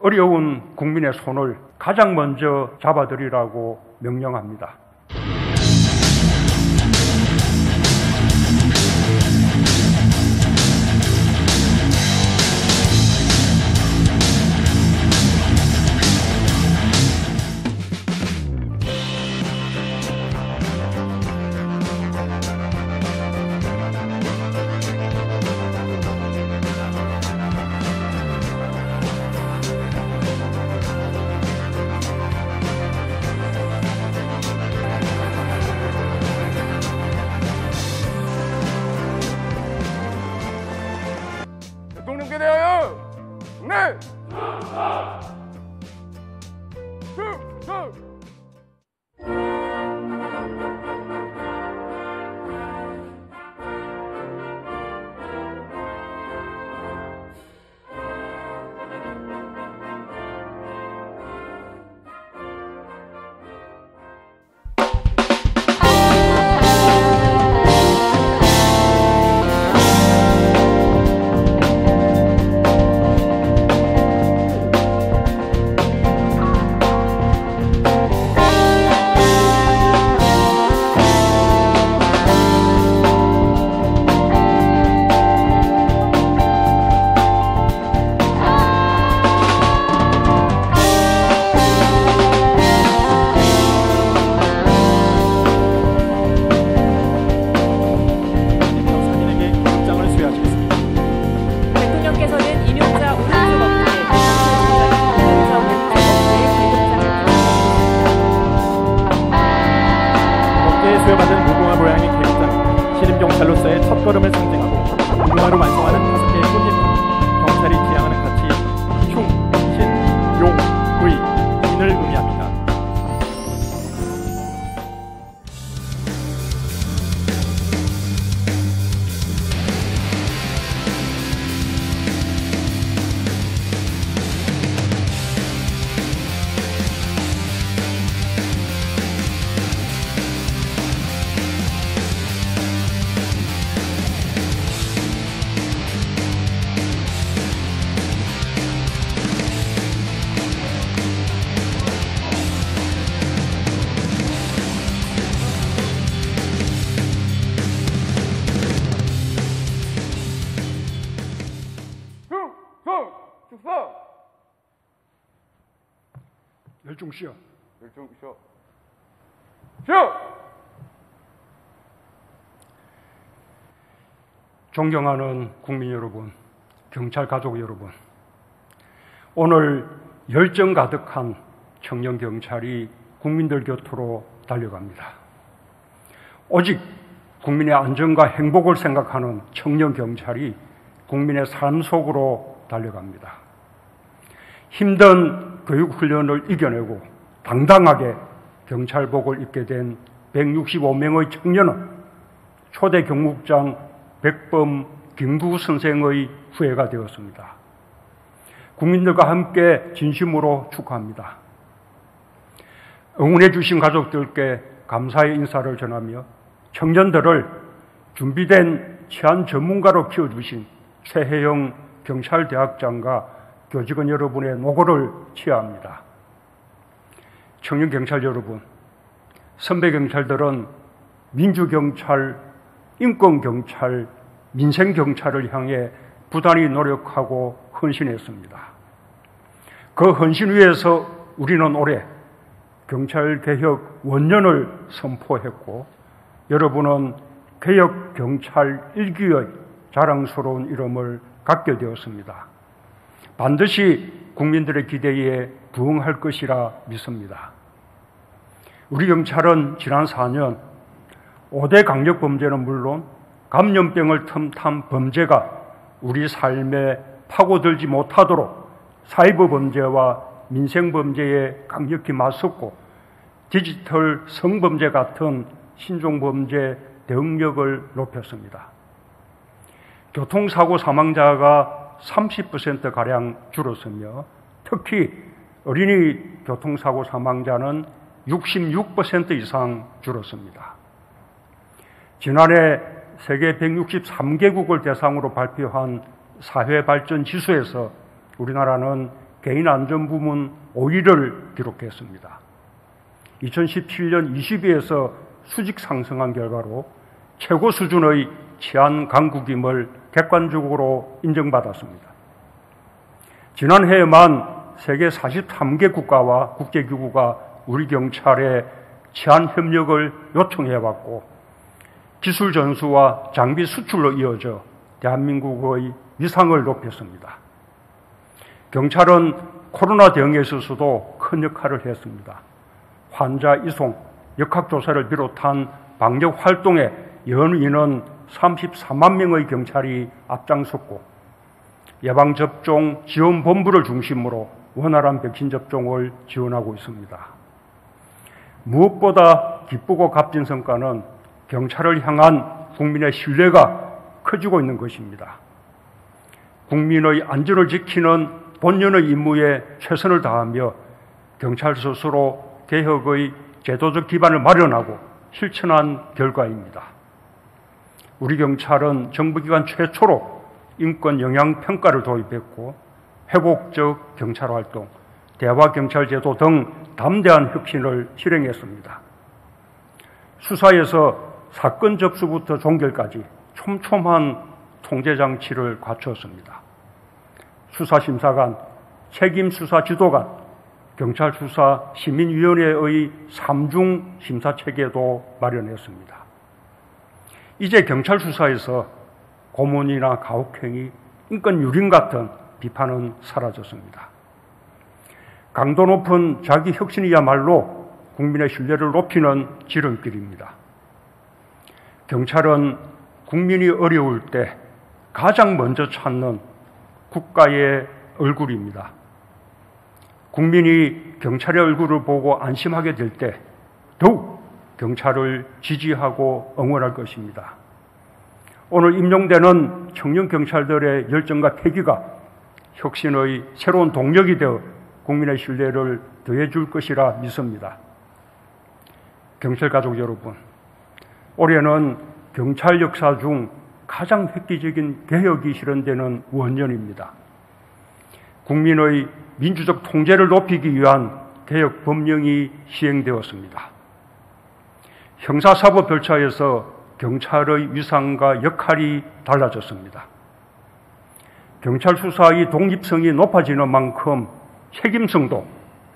어려운 국민의 손을 가장 먼저 잡아드리라고 명령합니다. 대통령께 대하여 네. 충성. 수여받은 무궁화 모양의 계급장, 신임경찰로서의 첫걸음을 상징하고 무궁화로 완성하는 5개의 꽃잎은 경찰이 지향하는 가치 충, 신, 용, 의, 인을 의미합니다. 열중 쉬어. 열중 쉬어. 쉬어. 존경하는 국민 여러분, 경찰 가족 여러분, 오늘 열정 가득한 청년 경찰이 국민들 곁으로 달려갑니다. 오직 국민의 안전과 행복을 생각하는 청년 경찰이 국민의 삶 속으로 달려갑니다. 힘든 교육훈련을 이겨내고 당당하게 경찰복을 입게 된 165명의 청년은 초대 경묵장 백범 김구 선생의 후예가 되었습니다. 국민들과 함께 진심으로 축하합니다. 응원해 주신 가족들께 감사의 인사를 전하며 청년들을 준비된 치안 전문가로 키워주신 최혜영 경찰대학장과 교직원 여러분의 노고를 치하합니다. 청년 경찰 여러분, 선배 경찰들은 민주경찰, 인권경찰, 민생경찰을 향해 부단히 노력하고 헌신했습니다. 그 헌신 위에서 우리는 올해 경찰개혁 원년을 선포했고, 여러분은 개혁경찰 1기의 자랑스러운 이름을 갖게 되었습니다. 반드시 국민들의 기대에 부응할 것이라 믿습니다. 우리 경찰은 지난 4년 5대 강력범죄는 물론 감염병을 틈탄 범죄가 우리 삶에 파고들지 못하도록 사이버 범죄와 민생 범죄에 강력히 맞섰고, 디지털 성범죄 같은 신종범죄 대응력을 높였습니다. 교통사고 사망자가 30%가량 줄었으며, 특히 어린이 교통사고 사망자는 66% 이상 줄었습니다. 지난해 세계 163개국을 대상으로 발표한 사회발전지수에서 우리나라는 개인안전부문 5위를 기록했습니다. 2017년 20위에서 수직 상승한 결과로 최고 수준의 치안 강국임을 객관적으로 인정받았습니다. 지난해에만 세계 43개 국가와 국제기구가 우리 경찰에 치안 협력을 요청해왔고 기술 전수와 장비 수출로 이어져 대한민국의 위상을 높였습니다. 경찰은 코로나 대응에 있어서도 큰 역할을 했습니다. 환자 이송, 역학조사를 비롯한 방역 활동에 연이은 34만 명의 경찰이 앞장섰고 예방접종 지원본부를 중심으로 원활한 백신 접종을 지원하고 있습니다. 무엇보다 기쁘고 값진 성과는 경찰을 향한 국민의 신뢰가 커지고 있는 것입니다. 국민의 안전을 지키는 본연의 임무에 최선을 다하며 경찰 스스로 개혁의 제도적 기반을 마련하고 실천한 결과입니다. 우리 경찰은 정부기관 최초로 인권 영향평가를 도입했고 회복적 경찰활동, 대화경찰제도 등 담대한 혁신을 실행했습니다. 수사에서 사건 접수부터 종결까지 촘촘한 통제장치를 갖추었습니다. 수사심사관, 책임수사지도관, 경찰수사 시민위원회의 3중 심사체계도 마련했습니다. 이제 경찰수사에서 고문이나 가혹행위, 인권유린 같은 비판은 사라졌습니다. 강도 높은 자기혁신이야말로 국민의 신뢰를 높이는 지름길입니다. 경찰은 국민이 어려울 때 가장 먼저 찾는 국가의 얼굴입니다. 국민이 경찰의 얼굴을 보고 안심하게 될 때 더욱 경찰을 지지하고 응원할 것입니다. 오늘 임용되는 청년 경찰들의 열정과 패기가 혁신의 새로운 동력이 되어 국민의 신뢰를 더해줄 것이라 믿습니다. 경찰 가족 여러분, 올해는 경찰 역사 중 가장 획기적인 개혁이 실현되는 원년입니다. 국민의 민주적 통제를 높이기 위한 개혁 법령이 시행되었습니다. 형사사법 절차에서 경찰의 위상과 역할이 달라졌습니다. 경찰 수사의 독립성이 높아지는 만큼 책임성도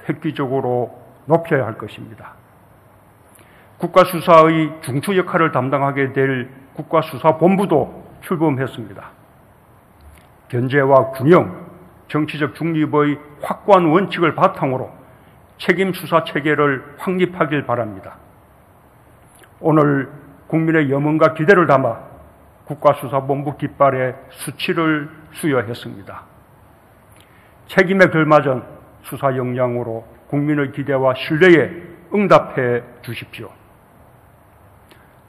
획기적으로 높여야 할 것입니다. 국가수사의 중추 역할을 담당하게 될 국가수사본부도 출범했습니다. 견제와 균형, 정치적 중립의 확고한 원칙을 바탕으로 책임수사체계를 확립하길 바랍니다. 오늘 국민의 염원과 기대를 담아 국가수사본부 깃발에 수치를 수여했습니다. 책임에 걸맞은 수사 역량으로 국민의 기대와 신뢰에 응답해 주십시오.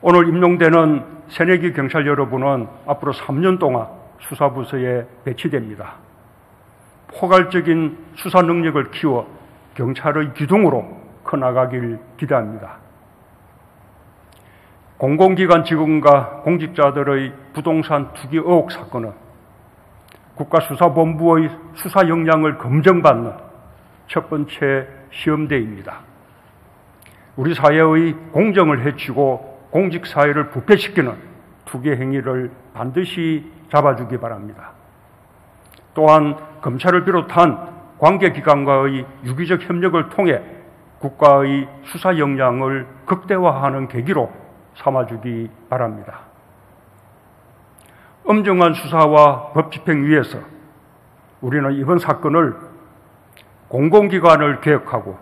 오늘 임용되는 새내기 경찰 여러분은 앞으로 3년 동안 수사부서에 배치됩니다. 포괄적인 수사 능력을 키워 경찰의 기둥으로 커나가길 기대합니다. 공공기관 직원과 공직자들의 부동산 투기 의혹 사건은 국가수사본부의 수사 역량을 검증받는 첫 번째 시험대입니다. 우리 사회의 공정을 해치고 공직사회를 부패시키는 투기 행위를 반드시 잡아주기 바랍니다. 또한 검찰을 비롯한 관계기관과의 유기적 협력을 통해 국가의 수사 역량을 극대화하는 계기로 삼아주기 바랍니다. 엄정한 수사와 법 집행 위에서 우리는 이번 사건을 공공기관을 개혁하고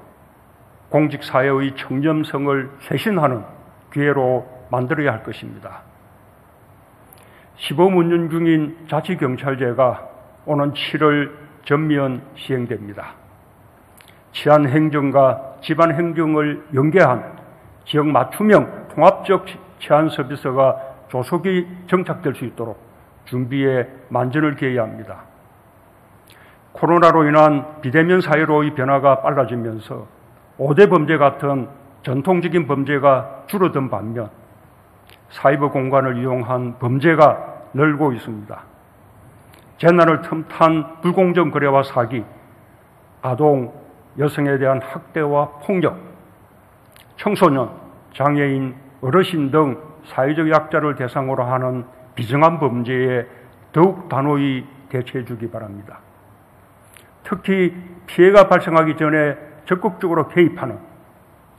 공직사회의 청렴성을 쇄신하는 기회로 만들어야 할 것입니다. 시범 운영 중인 자치경찰제가 오는 7월 전면 시행됩니다. 치안행정과 집안행정을 연계한 지역 맞춤형 통합적 치안 서비스가 조속히 정착될 수 있도록 준비에 만전을 기해야 합니다. 코로나로 인한 비대면 사회로의 변화가 빨라지면서 5대 범죄 같은 전통적인 범죄가 줄어든 반면 사이버 공간을 이용한 범죄가 늘고 있습니다. 재난을 틈탄 불공정 거래와 사기, 아동, 여성에 대한 학대와 폭력, 청소년, 장애인, 어르신 등 사회적 약자를 대상으로 하는 비정한 범죄에 더욱 단호히 대처해 주기 바랍니다. 특히 피해가 발생하기 전에 적극적으로 개입하는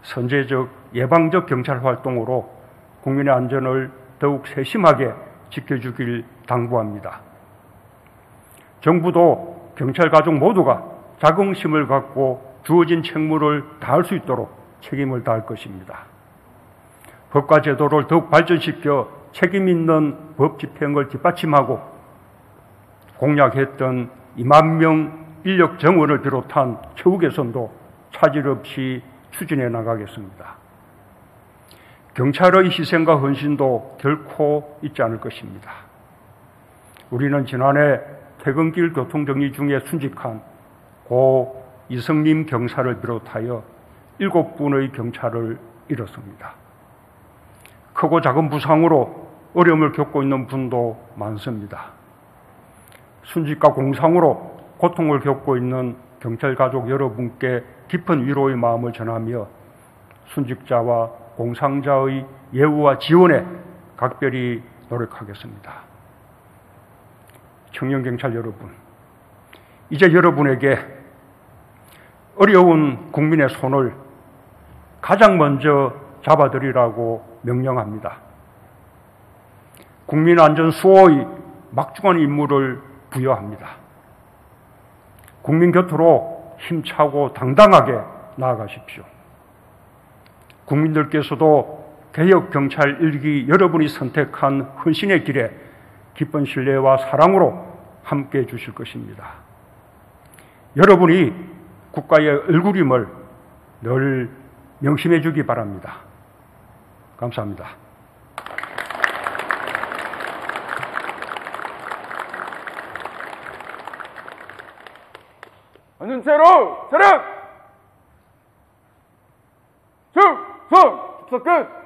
선제적, 예방적 경찰 활동으로 국민의 안전을 더욱 세심하게 지켜주길 당부합니다. 정부도 경찰 가족 모두가 자긍심을 갖고 주어진 책무를 다할 수 있도록 책임을 다할 것입니다. 법과 제도를 더욱 발전시켜 책임 있는 법 집행을 뒷받침하고 공약했던 2만 명 인력 정원을 비롯한 처우 개선도 차질 없이 추진해 나가겠습니다. 경찰의 희생과 헌신도 결코 잊지 않을 것입니다. 우리는 지난해 퇴근길 교통정리 중에 순직한 고 이성림 경사를 비롯하여 7분의 경찰을 잃었습니다. 크고 작은 부상으로 어려움을 겪고 있는 분도 많습니다. 순직과 공상으로 고통을 겪고 있는 경찰 가족 여러분께 깊은 위로의 마음을 전하며 순직자와 공상자의 예우와 지원에 각별히 노력하겠습니다. 청년경찰 여러분, 이제 여러분에게 어려운 국민의 손을 가장 먼저 잡아드리라고 명령합니다. 국민 안전 수호의 막중한 임무를 부여합니다. 국민 곁으로 힘차고 당당하게 나아가십시오. 국민들께서도 개혁 경찰 1기 여러분이 선택한 헌신의 길에 깊은 신뢰와 사랑으로 함께해 주실 것입니다. 여러분이 국가의 얼굴임을 늘 명심해 주기 바랍니다. 감사합니다. 앉은 채로 차렷! 충성! 축사 끝!